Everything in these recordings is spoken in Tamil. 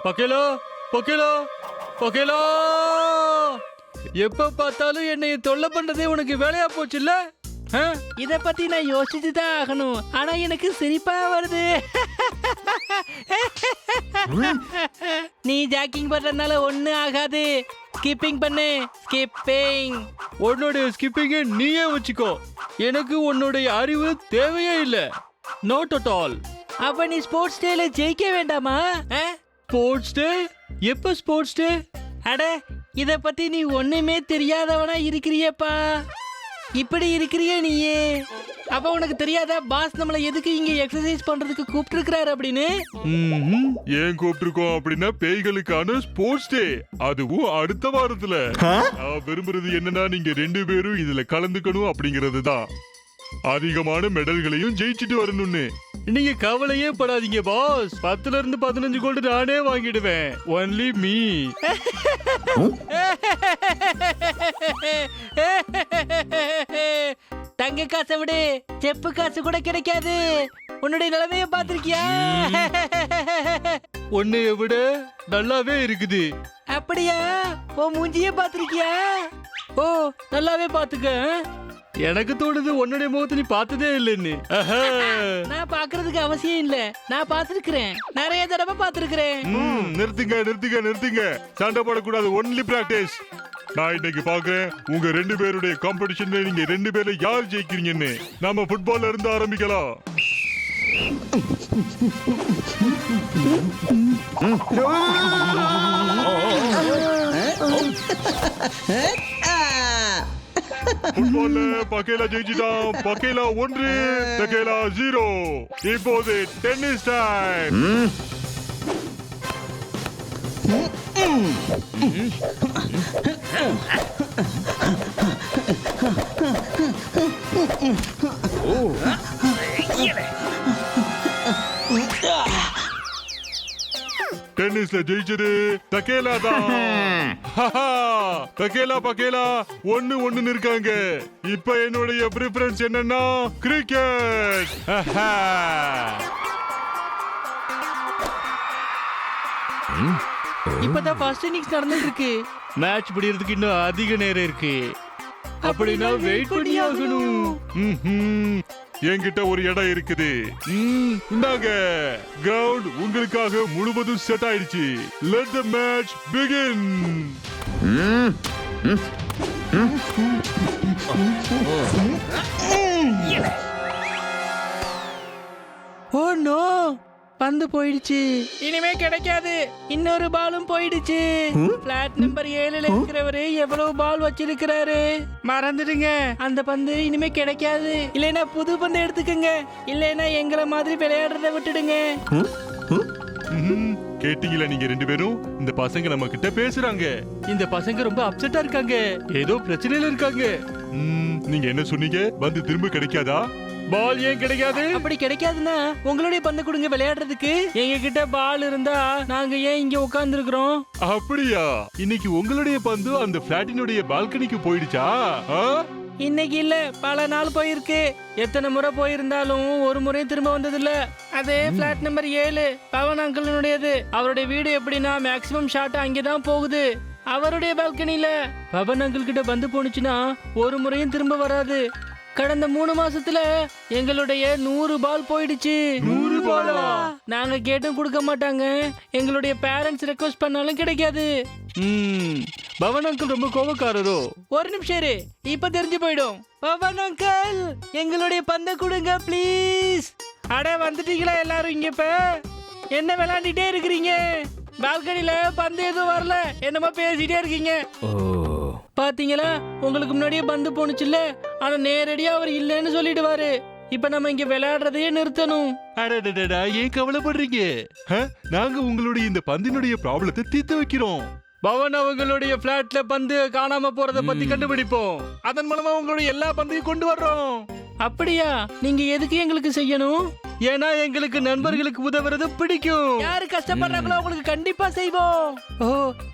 பக்கேலா பக்கேலா பக்கேலா, எப்ப பார்த்தாலும் என்னைய தொல்லை பண்றதே உனக்கு வேலையா போச்சுல்ல? இத பத்தி நான் யோசிச்சுதான் ஆகணும். ஆனா எனக்கு சிரிப்பா வருது. நீ ஜாக்கிங் பண்றதுனால ஒண்ணு ஆகாது. ஸ்கிப்பிங் பண்ணு, ஸ்கிப்பிங். உன்னுடைய ஸ்கிப்பிங்க நீயே வச்சுக்கோ. எனக்கு உன்னுடைய அறிவு தேவையே இல்ல. Not at all. அப்ப நீ ஸ்போர்ட்ஸ் டேல ஜெயிக்க வேண்டாமா? Sports day? எப்ப ஸ்போர்ட்ஸ் டே? அட, இத பத்தி நீ ஒண்ணுமே தெரியாதவனா இருக்கிறியப்பா. இப்படி இருக்கிறியே நீயே. அப்ப உனக்கு தெரியாதா பாஸ் நம்மள எதுக்கு இங்க எக்ஸசைஸ் பண்றதுக்கு கூப்பிட்டு இருக்காரு அப்படின்னு? ஏன் கூப்பிட்டுருக்கோம் அப்படின்னா பேய்களுக்கான ஸ்போர்ட்ஸ் டே, அதுவும் அடுத்த வாரத்துல. நான் விரும்புறது என்னன்னா நீங்க 2 பேரும் இதுல கலந்துக்கணும் அப்படிங்கிறது தான். அதிகமான மெடல்களையும் ஜெயிச்சுட்டு வரணும்னு. நீங்க கவலையே படாதீங்க பாஸ். 10ல இருந்து 15 கோல்டு நானே வாங்கிடுவேன். Only me. தங்க காசை விடு, செப்பு காசு கூட கிடைக்காது. உன்னுடைய நிலைமைய பாத்திருக்கியா? உன்னைய விட நல்லாவே இருக்குது. அப்படியா? உன் மூஞ்சியே பாத்திருக்கியா? ஓ, நல்லாவே பாத்துக்க. எனக்கு தோணுது உன்னுடைய முகத்தை நீ பார்த்ததே இல்லைன்னு. நான் பாக்குறதுக்கு அவசியம் இல்ல, நான் பாத்துருக்கிறேன். நிறைய தடவை பாத்துருக்கிறேன். நிறுத்துங்க நிறுத்துங்க நிறுத்துங்க, சண்டை போடக்கூடாது. Only practice. நான் இன்னைக்கு பாக்குறேன் உங்க 2 பேருடைய காம்படிஷன்ல நீங்க 2 பேர்ல யார் ஜெயிக்கிறீங்கன்னு. நாம ஃபுட்பால்ல இருந்து ஆரம்பிக்கலாம். ஃபுட்பால்ல பக்கேலா ஜெயிச்சிட்டான். பக்கேலா 1, தக்கேலா 0. இப்போது டென்னிஸ் டைம். டென்னிஸ்ல ஜெயிச்சது தக்கேலா தான். தக்கேலா பக்கேலா 1-1 இருக்காங்க. இப்ப என்னுடைய பிரிஃபரன்ஸ் என்னன்னா கிரிக்கெட். இப்பதான் ஃபர்ஸ்ட் இன்னிங்ஸ் நடந்துட்டு இருக்கு. மேட்ச் முடியறதுக்கு இன்னும் அதிக நேரம் இருக்கு. அப்படினா வெயிட் பண்ணி ஆகணும். என்கிட்ட ஒரு இடம் இருக்குது. இந்தாங்க, கிரவுண்ட் உங்களுக்காக முழுவதும் செட் ஆயிடுச்சு. Let the match begin. Oh no, பந்து போயிடுச்சு. இனிமே கிடைக்காது. இன்னொரு பாலும் போயிடுச்சு. பிளாட் நம்பர் 7ல இருக்கிறவரு எவ்வளவு பால் வச்சிருக்கிறாரு மறந்துடுங்க. அந்த பந்து இனிமே கிடைக்காது. இல்லைன்னா புது பந்து எடுத்துக்கங்க. இல்லைன்னா எங்களை மாதிரி விளையாடுறத விட்டுடுங்க. கேட்டீங்களா நீங்க 2 பேரும்? இந்த பசங்க நம்ம கிட்ட பேசுறாங்க. இந்த பசங்க ரொம்ப அப்செட்டா இருக்காங்க. ஏதோ பிரச்சனையில இருக்காங்க. நீங்க என்ன சொன்னீங்க? பந்து திரும்ப கிடைக்காதா? பால் ஏன் கிடைக்காது? அப்படி கிடைக்காதுன்னா உங்களுடைய பந்து கொடுங்க விளையாடுறதுக்கு. எங்க கிட்ட பால் இருந்தா நாங்க ஏன் இங்க உட்கார்ந்து இருக்கிறோம்? அப்படியா? இன்னைக்கு உங்களுடைய பந்து அந்த பிளாட்டினுடைய பால்கனிக்கு போயிடுச்சா? இன்னைக்கு இல்ல, பல நாள் போயிருக்கு. எத்தனை முறை போயிருந்தாலும் ஒரு முறையும் திரும்ப வந்தது இல்ல. அதே பிளாட் நம்பர் 7 பவன் அங்கிளுடையது. அவருடைய வீடு எப்படின்னா மேக்சிமம் ஷாட் அங்கேதான் போகுது. அவருடைய பால்கனில பவன் அங்கிள் கிட்ட பந்து போனுச்சுன்னா ஒரு முறையும் திரும்ப வராது. கடந்த 3 மாசத்துல எங்களுடைய 100 பால் போயிடுச்சு. 100 பாலா? நாங்க கேட்டும் கொடுக்க மாட்டாங்க. எங்களுடைய பேரண்ட்ஸ் ரெக்வஸ்ட் பண்ணாலும் கிடைக்காது. பவன் அங்கிள் ரொம்ப கோபக்காரரோ? ஒரு நிமிஷம் இரு, இப்ப தெரிஞ்சு போயிடும். பவன் அங்கிள், எங்களுடைய பந்தை கொடுங்க ப்ளீஸ். அட வந்துட்டீங்களா எல்லாரும் இங்க? இப்ப என்ன விளையாண்டுட்டே இருக்கிறீங்க? பால்கனில பந்து எதுவும் வரல, என்னமா பேசிட்டே இருக்கீங்க? பாத்தீங்களா, உங்களுக்கு முன்னாடியே பந்து போனுச்சுல்ல. ஆனா நேரடியா அவர் இல்லைன்னு சொல்லிடுவாரு. இப்ப நம்ம இங்க விளையாடுறதையே நிறுத்தணும். அடடடடா, ஏன் கவலைப்படுறீங்க? நாங்க உங்களுடைய இந்த பந்தினுடைய ப்ராப்ளத்தை தீர்த்து வைக்கிறோம். பவன் அவங்களுடைய பிளாட்ல பந்து காணாம போறத பத்தி கண்டுபிடிப்போம். அதன் மூலமா உங்களுடைய எல்லா பந்தையும் கொண்டு வர்றோம். அப்படியா? நீங்க எதுக்கு எங்களுக்கு செய்யணும்? ஏன்னா எங்களுக்கு நண்பர்களுக்கு உதவுறது பிடிக்கும். யாரு கஷ்டப்படுறாங்களோ அவங்களுக்கு கண்டிப்பா செய்வோம். ஓ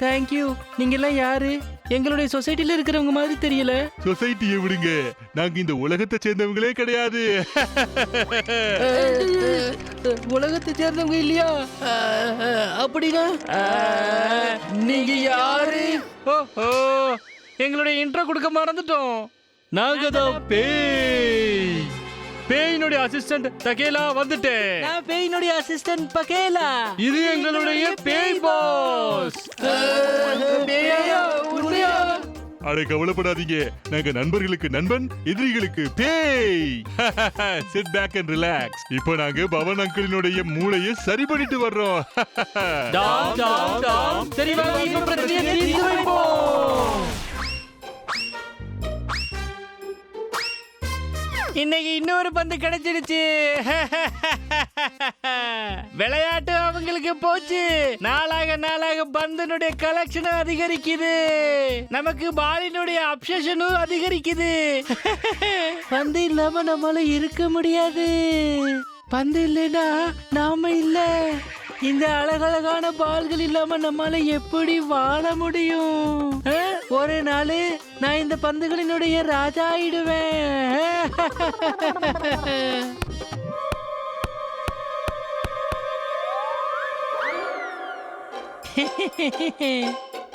தேங்க்யூ. நீங்க எல்லாம் யாரு? எங்களுடைய சொசைட்டில இருக்கிறவங்க மாதிரி தெரியல. சொசைட்டியை விடுங்க, நாங்க இந்த உலகத்தை சேர்ந்தவங்களே கிடையாது. உலகத்தை சேர்ந்தவங்க இல்லையா? அப்படின்னா நீங்க யாரு? ஓஹோ, எங்களுடைய இன்ட்ரோ கொடுக்க மறந்துட்டோம். நாங்க தான் பேய். பேயினுடைய அசிஸ்டன்ட் தகேலா வந்துட்டேன். நான் பேயினுடைய அசிஸ்டன்ட் பகேலா. இது எங்களுடைய பேய் பாஸ். அட கவலைப்படாதீங்க, நாங்க நண்பர்களுக்கு நண்பன், எதிரிகளுக்கு பேய். Sit back and relax. இப்போ நாங்க பவன் அங்கிளினுடைய மூளையை சரி பண்ணிட்டு வர்றோம். டாம் டாம் டாம். சரி வாங்க, இப்ப பிரச்சனையை தீர்த்து வைப்போம். இன்னைக்கு இன்னொரு பந்து கிடைச்சிடுச்சு. விளையாட்டு அவங்களுக்கு போச்சு. நாளாக பந்தினுடைய கலெக்ஷன் அதிகரிக்குது. நமக்கு பாலினுடைய அப்சஷனும் அதிகரிக்குது. பந்து இல்லாம நம்மளால இருக்க முடியாது. பந்து இல்லைன்னா நாம இல்ல. இந்த அழகழகான பால்கள் இல்லாம நம்மால எப்படி வாழ முடியும்? ஒரு நாள் நான் இந்த பந்துகளினுடைய ராஜா ஆயிடுவேன்.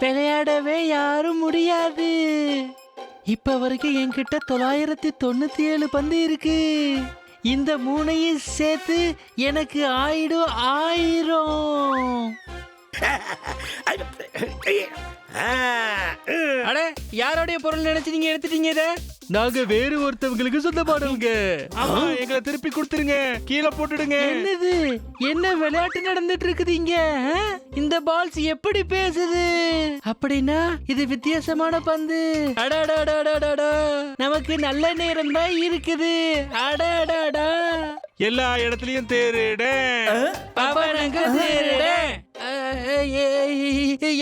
விளையாடவே யாரும் முடியாது. இப்ப வரைக்கும் என்கிட்ட 997 பந்து இருக்கு. இந்த மூணையும் சேர்த்து எனக்கு ஆயிடும் 1000. அட, யாரோடைய பொருள் நினைச்சு நீங்க எடுத்துட்டீங்க இத? நாங்க வேறு ஒருத்தவங்களுக்கு சொந்தமானவங்க. ஆமா, எங்களை திருப்பி கொடுத்துருங்க, கீழே போட்டுடுங்க. என்னது, என்ன விளையாட்டு நடந்துட்டு இருக்குது இங்க? இந்த பால்ஸ் எப்படி பேசுது? அப்படின்னா இது வித்தியாசமான பந்து. அடடடடடடா, நமக்கு நல்ல நேரம் தான் இருக்குது. அடடடா, எல்லா இடத்துலயும் தேருட.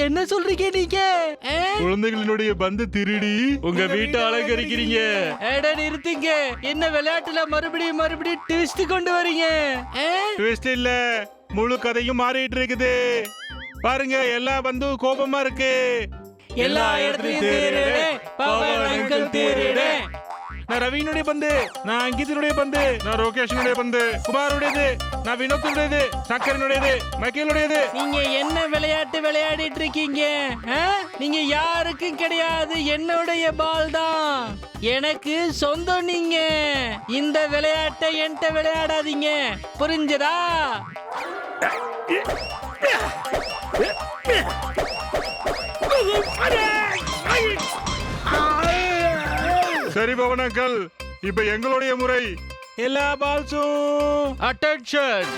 என்ன சொல்றீங்க நீங்க? குழந்தைகளினுடைய பந்து திருடி உங்க வீட்டை அலங்கரிக்கிறீங்க. நிறுத்துங்க. என்ன விளையாட்டுல மறுபடியும் ட்விஸ்ட் கொண்டு வரீங்க? ட்விஸ்ட் இல்ல, முழு கதையும் மாறிட்டு இருக்குது. பாருங்க, எல்லா பந்தும் கோபமா இருக்கு. எல்லா இடத்துலயும் தேருட. பவன் அங்கிள் தேருட. நான் ரவியினுடைய பந்து, நான் அங்கிதனுடைய பந்து, நான் ரோகேஷனுடைய பந்து, குமாருடையது, நான் வினோத்தினுடையது, சக்கரனுடையது, மைக்கேலுடையது. நீங்க என்ன விளையாட்டு விளையாடிட்டு இருக்கீங்க? நீங்க யாருக்கும் கிடையாது. என்னுடைய பால் தான் எனக்கு சொந்தம். நீங்க இந்த விளையாட்டை என்கிட்ட விளையாடாதீங்க, புரிஞ்சதா? சரி பவன் அங்கிள், இப்ப எங்களுடைய முறை. எல்லா பால்ஸும் அட்டென்ஷன்.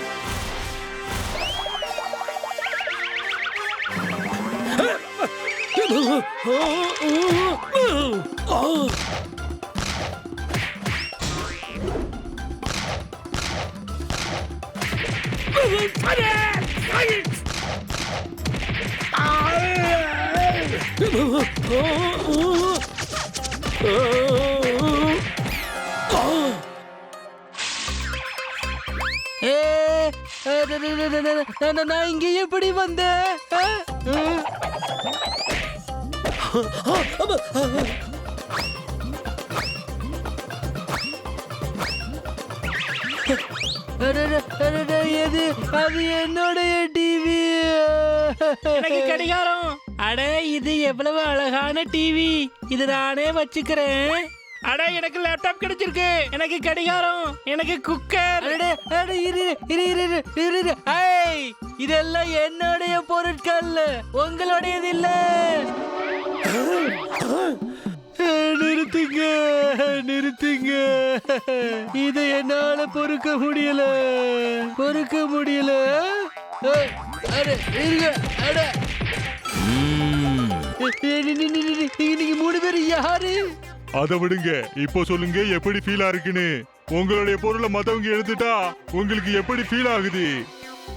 நான் இங்க எப்படி வந்தேன்? எது அது? என்னுடைய டிவி. எனக்கு கடிகாரம். அட, இது எவ்வளவு அழகான டிவி. இது நானே வச்சுக்கிறேன். அட, எனக்கு லேப்டாப் கிடைச்சிருக்கு. எனக்கு கடிகாரம், எனக்கு குக்கர். இதெல்லாம் என்னுடைய பொருட்கள், உங்களுடையது இல்ல. நிறுத்துங்க, நிறுத்துங்க. இதை என்னால பொறுக்க முடியல. நீங்க 3 பேர் யாரு? அதை விடுங்க, இப்போ சொல்லுங்க எப்படி ஃபீலா இருக்குன்னு. உங்களுடைய பொருளை மத்தவங்க எடுத்துட்டா உங்களுக்கு எப்படி ஃபீல் ஆகுது?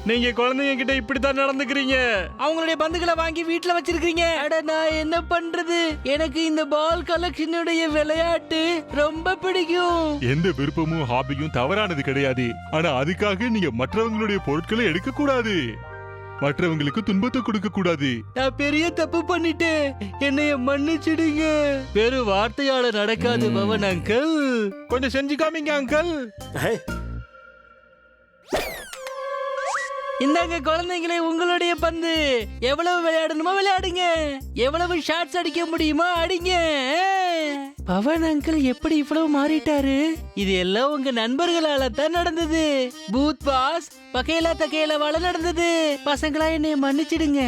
நீங்க குழந்தைங்க கிட்ட இப்படித்தான் நடந்துக்கிறீங்க. அவங்களுடைய பந்துகளை வாங்கி வீட்டுல வச்சிருக்கீங்க. அட, நான் என்ன பண்றது? எனக்கு இந்த பால் கலெக்ஷனுடைய விளையாட்டு ரொம்ப பிடிக்கும். எந்த விருப்பமும் ஹாபியும் தவறானது கிடையாது. ஆனா அதுக்காக நீங்க மற்றவங்களுடைய பொருட்களை எடுக்க கூடாது. மற்றவங்களுக்கு துன்பத்தை கொடுக்க கூடாது. நான் பெரிய தப்பு பண்ணிட்டேன், என்னைய மன்னிச்சிடுங்க. பெரும் வார்த்தையால நடக்காது பவன் அங்கிள், கொஞ்சம் செஞ்சு காமிங்க அங்கிள். இந்தாங்க குழந்தைங்களே உங்களுடைய பந்து. எவ்வளவு விளையாடணுமோ விளையாடுங்க, எவ்வளவு ஷாட்ஸ் அடிக்க முடியுமோ அடிங்க. பவன் அங்கிள் எப்படி இவ்வளவு மாறிட்டாரு? இது எல்லாம் உங்க நண்பர்களால தான் நடந்தது. பூத் பாஸ் பகையிலா தகையிலவால நடந்தது. பசங்களா என்னைய மன்னிச்சிடுங்க.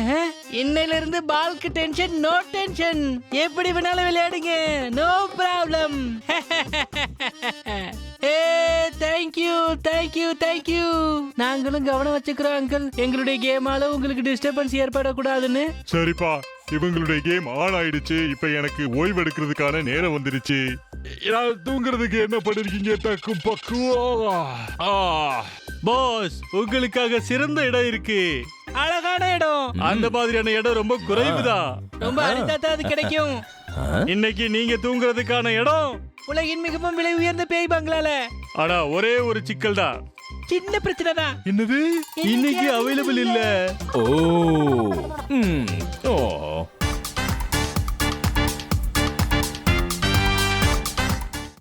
இன்னையில இருந்து பால்க்கு டென்ஷன் நோ டென்ஷன், எப்படி வேணாலும் விளையாடுங்க, no problem. Thank you thank you thank you. நாங்களும் கவனம் வச்சுக்கிறோம் அங்கிள், எங்களுடைய கேமால உங்களுக்கு டிஸ்டர்பன்ஸ் ஏற்படக்கூடாதுன்னு. சரிப்பா, இவங்களுடைய கேம் ஆன் ஆயிடுச்சு. இப்ப எனக்கு ஓய்வு எடுக்கிறதுக்கான நேரம் வந்துருச்சு. தூங்குறதுக்கு என்ன பண்ணிருக்கீங்க? தக்கு பக்குவா. பாஸ், உங்களுக்காக சிறந்த இடம் இருக்கு, அழகான இடம். அந்த மாதிரியான இடம் ரொம்ப குறைவுதான், ரொம்ப அரிதாதான் அது கிடைக்கும். இன்னைக்கு நீங்க தூங்குறதுக்கான இடம் உலகின் மிகவும் விலை உயர்ந்த பேய் பங்களால. ஆனா ஒரே ஒரு சிக்கல் தான், சின்ன பிரச்சனை தான். என்னது? இன்னைக்கு அவைலபிள் இல்ல. ஓ